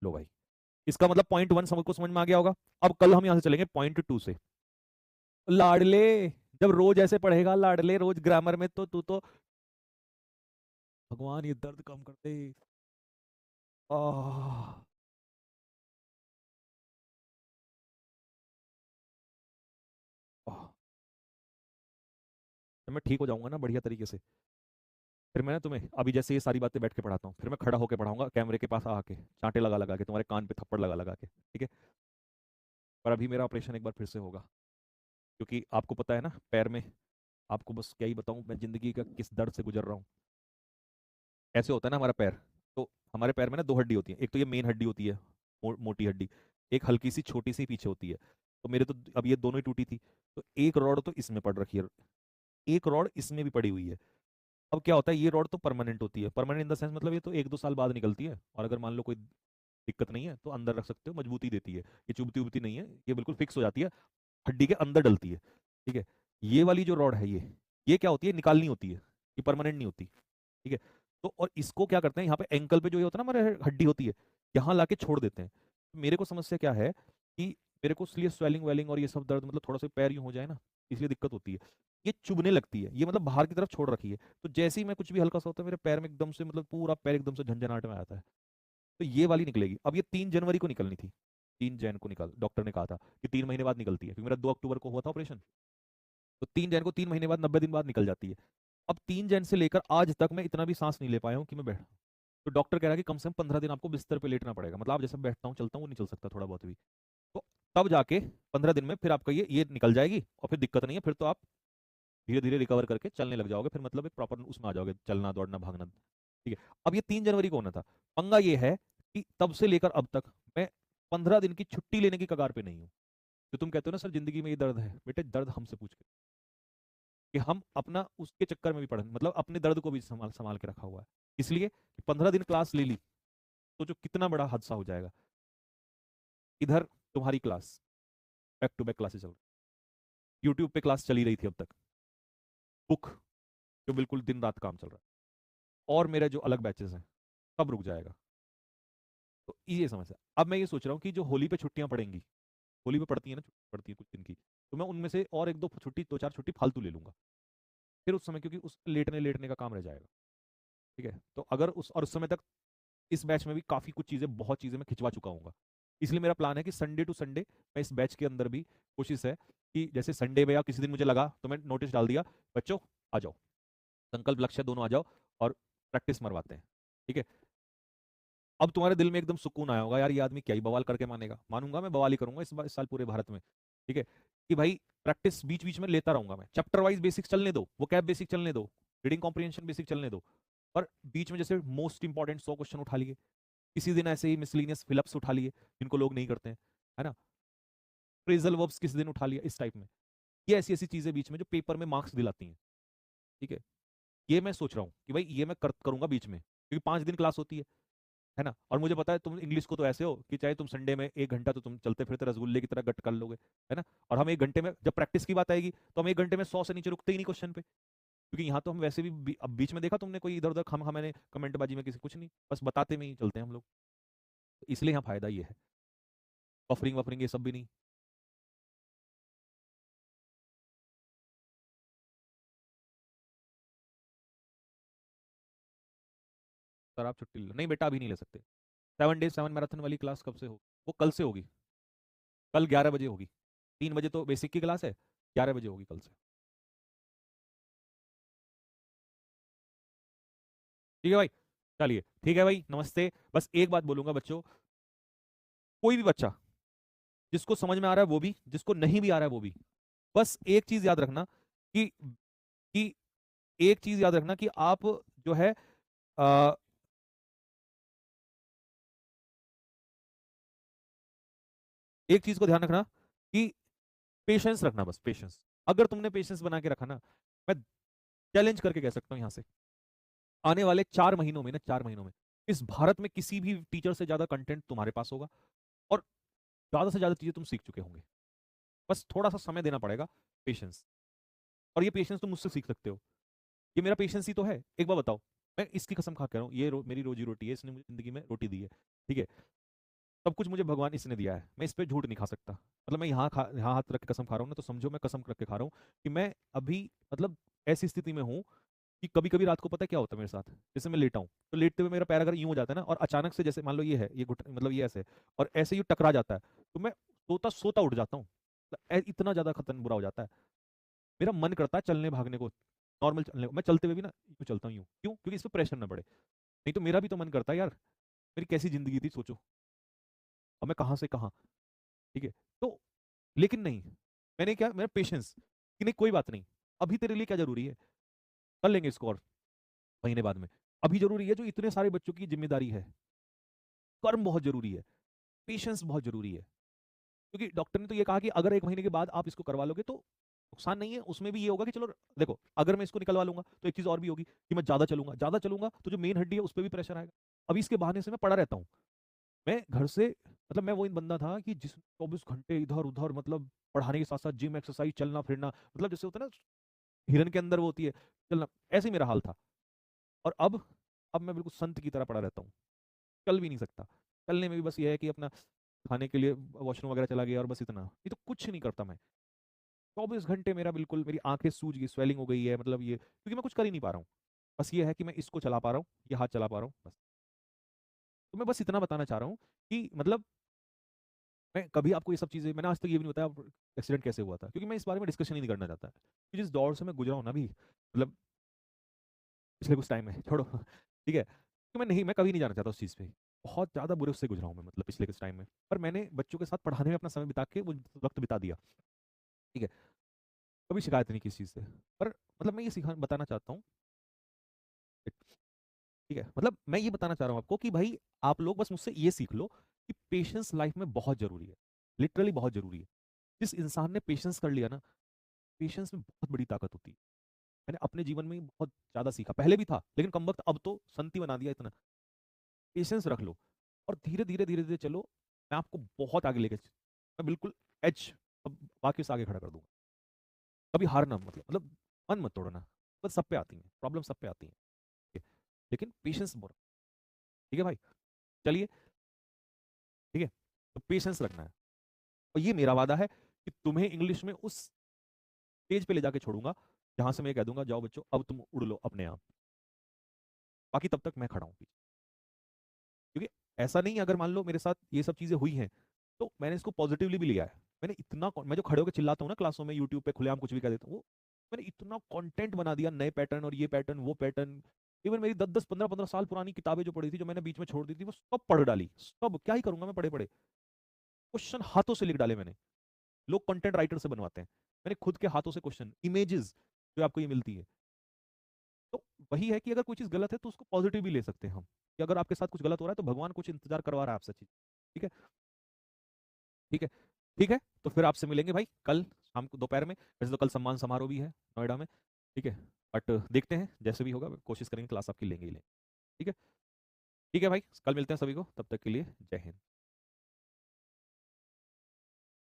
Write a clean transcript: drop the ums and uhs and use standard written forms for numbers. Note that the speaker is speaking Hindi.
लो भाई, इसका मतलब पॉइंट वन सबको समझ में आ गया होगा। अब कल हम यहां से चलेंगे पॉइंट टू से। लाडले, जब रोज ऐसे पढ़ेगा लाडले रोज ग्रामर में, तो तू तो भगवान ये दर्द कम कर दे। आह, आह। जब मैं ठीक हो जाऊंगा ना बढ़िया तरीके से, फिर मैं ना तुम्हें अभी जैसे ये सारी बातें बैठ के पढ़ाता हूँ, फिर मैं खड़ा होकर पढ़ाऊंगा कैमरे के पास आके, चांटे लगा लगा के, तुम्हारे कान पे थप्पड़ लगा लगा के, ठीक है। पर अभी मेरा ऑपरेशन एक बार फिर से होगा, क्योंकि आपको पता है ना पैर में, आपको बस क्या ही बताऊं मैं जिंदगी का किस दर्द से गुजर रहा हूँ। ऐसे होता है ना हमारा पैर, तो हमारे पैर में ना दो हड्डी होती है, एक तो ये मेन हड्डी होती है, मोटी हड्डी, एक हल्की सी छोटी सी पीछे होती है। तो मेरे तो अब ये दोनों ही टूटी थी, तो एक रॉड तो इसमें पड़ रखी है, एक रॉड इसमें भी पड़ी हुई है। अब क्या होता है, ये रॉड तो परमानेंट होती है, परमानेंट इन द सेंस मतलब ये तो एक दो साल बाद निकलती है, और अगर मान लो कोई दिक्कत नहीं है तो अंदर रख सकते हो, मजबूती देती है, ये चुभती उबती नहीं है, ये बिल्कुल फिक्स हो जाती है, हड्डी के अंदर डलती है, ठीक है। ये वाली जो रॉड है ये क्या होती है, निकालनी होती है, ये परमानेंट नहीं होती, ठीक है। तो और इसको क्या करते हैं, यहाँ पे एंकल पे जो ये होता है ना हमारे हड्डी होती है, यहाँ लाके छोड़ देते हैं। तो मेरे को समस्या क्या है कि मेरे को इसलिए स्वेलिंग वेलिंग और ये सब दर्द, मतलब थोड़ा सा पैर यूं हो जाए ना, इसलिए दिक्कत होती है। ये चुभने लगती है, ये मतलब बाहर की तरफ छोड़ रखी है, तो जैसे ही मैं कुछ भी हल्का सा होता है मेरे पैर में एकदम से, मतलब पूरा पैर एकदम से झंझनाहट में आता है। तो ये वाली निकलेगी, अब ये 3 जनवरी को निकलनी थी, 3 जैन को निकल, डॉक्टर ने कहा था कि 3 महीने बाद निकलती है, क्योंकि मेरा 2 अक्टूबर को हुआ था ऑपरेशन। तो 3 जैन को 3 महीने बाद, 90 दिन बाद निकल जाती है। अब 3 जैन से लेकर आज तक मैं इतना भी सांस नहीं ले पाया हूँ कि मैं बैठ, तो डॉक्टर कह रहा है कि कम से कम 15 दिन आपको बिस्तर पे लेटना पड़ेगा, मतलब आप जैसे बैठता हूँ चलता हूँ वो नहीं चल सकता थोड़ा बहुत भी। तो तब जाके 15 दिन में फिर आपका ये निकल जाएगी, और फिर दिक्कत नहीं है, फिर तो आप धीरे धीरे रिकवर करके चलने लग जाओगे, फिर मतलब एक प्रॉपर उसमें आ जाओगे, चलना दौड़ना भागना, ठीक है। अब ये 3 जनवरी को होना था। पंगा ये है कि तब से लेकर अब तक मैं 15 दिन की छुट्टी लेने की कगार पे नहीं हूँ। तो तुम कहते हो ना सर जिंदगी में ये दर्द है, बेटे दर्द हमसे पूछ के, कि हम अपना उसके चक्कर में भी पढ़, मतलब अपने दर्द को भी संभाल संभाल के रखा हुआ है, इसलिए कि 15 दिन क्लास ले ली तो जो कितना बड़ा हादसा हो जाएगा। इधर तुम्हारी class, back to back classes चल रही, यूट्यूब पे क्लास चली रही थी अब तक, बुक जो बिल्कुल दिन रात काम चल रहा है, और मेरे जो अलग बैचेस हैं सब रुक जाएगा। तो ये समस्या। अब मैं ये सोच रहा हूँ कि जो होली पे छुट्टियां पड़ेंगी, होली पे पड़ती है ना, छुट्टी पड़ती है कुछ दिन की, तो मैं उनमें से और एक दो छुट्टी, दो चार छुट्टी फालतू ले लूंगा, फिर उस समय, क्योंकि उस लेटने लेटने का काम रह जाएगा, ठीक है। तो अगर उस समय तक इस बैच में भी काफ़ी कुछ चीज़ें, बहुत चीज़ें मैं खिंचवा चुका हूँ, इसलिए मेरा प्लान है कि संडे टू संडे मैं इस बैच के अंदर भी, कोशिश है कि जैसे संडे में या किसी दिन मुझे लगा तो मैं नोटिस डाल दिया, बच्चों आ जाओ, संकल्प लक्ष्य दोनों आ जाओ, और प्रैक्टिस मरवाते हैं, ठीक है। अब तुम्हारे दिल में एकदम सुकून आया होगा, यार ये आदमी क्या ही बवाल करके मानेगा, मानूंगा मैं, बवाल ही करूंगा इस साल पूरे भारत में, ठीक है। कि भाई प्रैक्टिस बीच बीच में लेता रहूंगा मैं, चैप्टर वाइज बेसिक्स चलने दो, वो कैब बेसिक चलने दो, रीडिंग कॉम्प्रिहेंशन बेसिक चलने दो, और बीच में जैसे मोस्ट इंपॉर्टेंट 100 क्वेश्चन उठा लिए, किसी दिन ऐसे ही मिसलिनियस फिलअप्स उठा लिए जिनको लोग नहीं करते हैं, है ना, फ्रेजल वर्ब्स किसी दिन उठा लिया, इस टाइप में। ये ऐसी ऐसी चीजें बीच में जो पेपर में मार्क्स दिलाती हैं, ठीक है। ये मैं सोच रहा हूँ कि भाई ये मैं करूंगा बीच में, क्योंकि 5 दिन क्लास होती है ना, और मुझे पता है तुम इंग्लिश को तो ऐसे हो कि चाहे तुम संडे में 1 घंटा तो तुम चलते फिरते रसगुल्ले की तरह गट कर लोगे, है ना। और हम 1 घंटे में, जब प्रैक्टिस की बात आएगी तो हम 1 घंटे में 100 से नीचे रुकते ही नहीं क्वेश्चन पे, क्योंकि यहाँ तो हम वैसे भी अब बीच में देखा तुमने कोई इधर उधर हम हमें कमेंटबाजी में किसी कुछ नहीं, बस बताते में ही चलते हैं हम लोग, तो इसलिए यहाँ फायदा ये है, बफरिंग वफरिंग ये सब भी नहीं। सर आप छुट्टी ले लो, नहीं बेटा अभी नहीं ले सकते, 7 days 7 मैराथन वाली क्लास कब से हो, वो कल से होगी, कल 11 बजे होगी, 3 बजे तो बेसिक की क्लास है, 11 बजे होगी कल से। ठीक है भाई, चलिए ठीक है भाई, नमस्ते। बस एक बात बोलूंगा बच्चों, कोई भी बच्चा जिसको समझ में आ रहा है वो भी, जिसको नहीं भी आ रहा है वो भी, बस एक चीज याद रखना कि कि एक चीज याद रखना कि आप जो है, आ, एक चीज को ध्यान रखना कि पेशेंस रखना, बस पेशेंस। अगर तुमने पेशेंस बना के रखा ना, मैं चैलेंज करके कह सकता हूं यहां से, आने वाले 4 महीनों में ना, 4 महीनों में इस भारत में किसी भी टीचर से ज्यादा कंटेंट तुम्हारे पास होगा, और ज्यादा से ज्यादा चीजें तुम सीख चुके होंगे, बस थोड़ा सा समय देना पड़ेगा, पेशेंस। और ये पेशेंस तुम मुझसे सीख सकते हो, ये मेरा पेशेंस ही तो है। एक बार बताओ, मैं इसकी कसम खा कह रहा हूँ, ये मेरी रोजी रोटी है, इसने मुझे जिंदगी में रोटी दी है, ठीक है। सब कुछ मुझे भगवान इसने दिया है, मैं इस पे झूठ नहीं खा सकता। मतलब मैं यहाँ हाथ रख के कसम खा रहा हूँ ना, तो समझो मैं कसम रख के खा रहा हूँ कि मैं अभी मतलब ऐसी स्थिति में हूँ कि कभी कभी रात को पता है क्या होता है मेरे साथ, जैसे मैं लेटा हूँ तो लेटते हुए मेरा पैर अगर यूं हो जाता है ना, और अचानक से जैसे मान लो ये है, ये घुट मतलब ये ऐसे है, और ऐसे ही टकरा जाता है, तो मैं सोता सोता उठ जाता हूँ। मतलब इतना ज्यादा खतरनाक बुरा हो जाता है। मेरा मन करता है चलने भागने को, नॉर्मल चलने को। मैं चलते हुए भी ना यूं चलता हूँ, यूं क्यों? क्योंकि इस पर प्रेशर ना पड़े। नहीं तो मेरा भी तो मन करता है यार, मेरी कैसी जिंदगी थी सोचो, अब मैं कहाँ से कहाँ। ठीक है, तो लेकिन नहीं, मैंने क्या, मेरा पेशेंस कि नहीं कोई बात नहीं, अभी तेरे लिए क्या जरूरी है, कर लेंगे इसको और महीने बाद में। अभी जरूरी है जो इतने सारे बच्चों की जिम्मेदारी है, कर्म बहुत जरूरी है, पेशेंस बहुत जरूरी है। क्योंकि डॉक्टर ने तो ये कहा कि अगर 1 महीने के बाद आप इसको करवा लोगे तो नुकसान नहीं है, उसमें भी ये होगा कि चलो देखो, अगर मैं इसको निकलवा लूंगा तो एक चीज और भी होगी कि मैं ज्यादा चलूंगा तो जो मेन हड्डी है उस पर भी प्रेशर आएगा। अभी इसके बहाने से मैं पड़ा रहता हूँ। मैं घर से मतलब मैं वो इन बंदा था कि जिस 24 घंटे इधर उधर, मतलब पढ़ाने के साथ साथ जिम एक्सरसाइज चलना फिरना, मतलब जैसे होता है ना हिरन के अंदर वो होती है चलना, ऐसे ही मेरा हाल था। और अब मैं बिल्कुल संत की तरह पड़ा रहता हूँ, चल भी नहीं सकता। चलने में भी बस ये है कि अपना खाने के लिए वॉशरूम वगैरह चला गया और बस इतना, ये तो कुछ नहीं करता मैं। 24 घंटे मेरा बिल्कुल, मेरी आंखें सूज गई, स्वेलिंग हो गई है, मतलब ये क्योंकि मैं कुछ कर ही नहीं पा रहा हूँ। बस ये है कि मैं इसको चला पा रहा हूँ, ये हाथ चला पा रहा हूँ बस। तो मैं बस इतना बताना चाह रहा हूँ कि मतलब मैं कभी आपको ये सब चीज़ें, मैंने आज तक ये भी नहीं बताया एक्सीडेंट कैसे हुआ था, क्योंकि मैं इस बारे में डिस्कशन ही नहीं करना चाहता। कि जिस दौर से मैं गुजरा हूँ ना अभी, मतलब पिछले कुछ टाइम में छोड़ो ठीक है, तो मैं कभी नहीं जाना चाहता उस चीज़ पे। बहुत ज़्यादा बुरे उससे गुजरा हूँ मैं, मतलब पिछले कुछ टाइम में। पर मैंने बच्चों के साथ पढ़ाने में अपना समय बिता के वो वक्त बिता दिया। ठीक है, कभी शिकायत नहीं की इस चीज़ से। पर मतलब मैं ये सिखा बताना चाहता हूँ, ठीक है, मतलब मैं ये बताना चाह रहा हूँ आपको कि भाई आप लोग बस मुझसे ये सीख लो कि पेशेंस लाइफ में बहुत जरूरी है, लिटरली बहुत जरूरी है। जिस इंसान ने पेशेंस कर लिया ना, पेशेंस में बहुत बड़ी ताकत होती है। मैंने अपने जीवन में बहुत ज्यादा सीखा, पहले भी था लेकिन कम वक्त, अब तो संति बना दिया इतना। पेशेंस रख लो और धीरे धीरे चलो, मैं आपको बहुत आगे लेके मैं बिल्कुल एज, अब बाकी से आगे खड़ा कर दूंगा। कभी हारना मतलब मन मत तोड़ना। बस सब पे आती है प्रॉब्लम, सब पे आती है, ठीक है? लेकिन पेशेंस बहुत, ठीक है भाई, चलिए, ठीक है, तो पेशेंस रखना है। और ये मेरा वादा है कि तुम्हें इंग्लिश में उस स्टेज पे ले जाके छोड़ूंगा जहां से मैं कह दूंगा जाओ बच्चों अब तुम उड़ लो अपने आप। बाकी तब तक मैं खड़ा हूँ पीछे। क्योंकि ऐसा नहीं, अगर मान लो मेरे साथ ये सब चीजें हुई हैं तो मैंने इसको पॉजिटिवली भी लिया है। मैंने इतना मैं जो खड़े होकर चिल्लाता हूँ ना क्लासों में, यूट्यूब पे खुलेआम कुछ भी कह देता हूँ, वो मैंने इतना कंटेंट बना दिया, नए पैटर्न और ये पैटर्न वो पैटर्न। इवन मेरी 10 10 15 15 साल पुरानी किताबें जो पढ़ी थी, जो मैंने बीच में छोड़ दी थी, वो सब पढ़ डाली। सब क्या ही करूंगा मैं पढ़े पढ़े, क्वेश्चन हाथों से लिख डाले मैंने। लोग कंटेंट राइटर से बनवाते हैं, मैंने खुद के हाथों से क्वेश्चन, इमेजेस जो आपको ये मिलती है। तो वही है कि अगर कोई चीज़ गलत है तो उसको पॉजिटिव भी ले सकते हैं हम, कि अगर आपके साथ कुछ गलत हो रहा है तो भगवान कुछ इंतजार करवा रहा है आपसे चीज। ठीक है, ठीक है, ठीक है। तो फिर आपसे मिलेंगे भाई कल शाम को दोपहर में। वैसे तो कल सम्मान समारोह भी है नोएडा में, ठीक है, बट देखते हैं जैसे भी होगा, कोशिश करेंगे क्लास आपकी लेंगे ही लेंगे। ठीक है, ठीक है भाई, कल मिलते हैं सभी को, तब तक के लिए जय हिंद।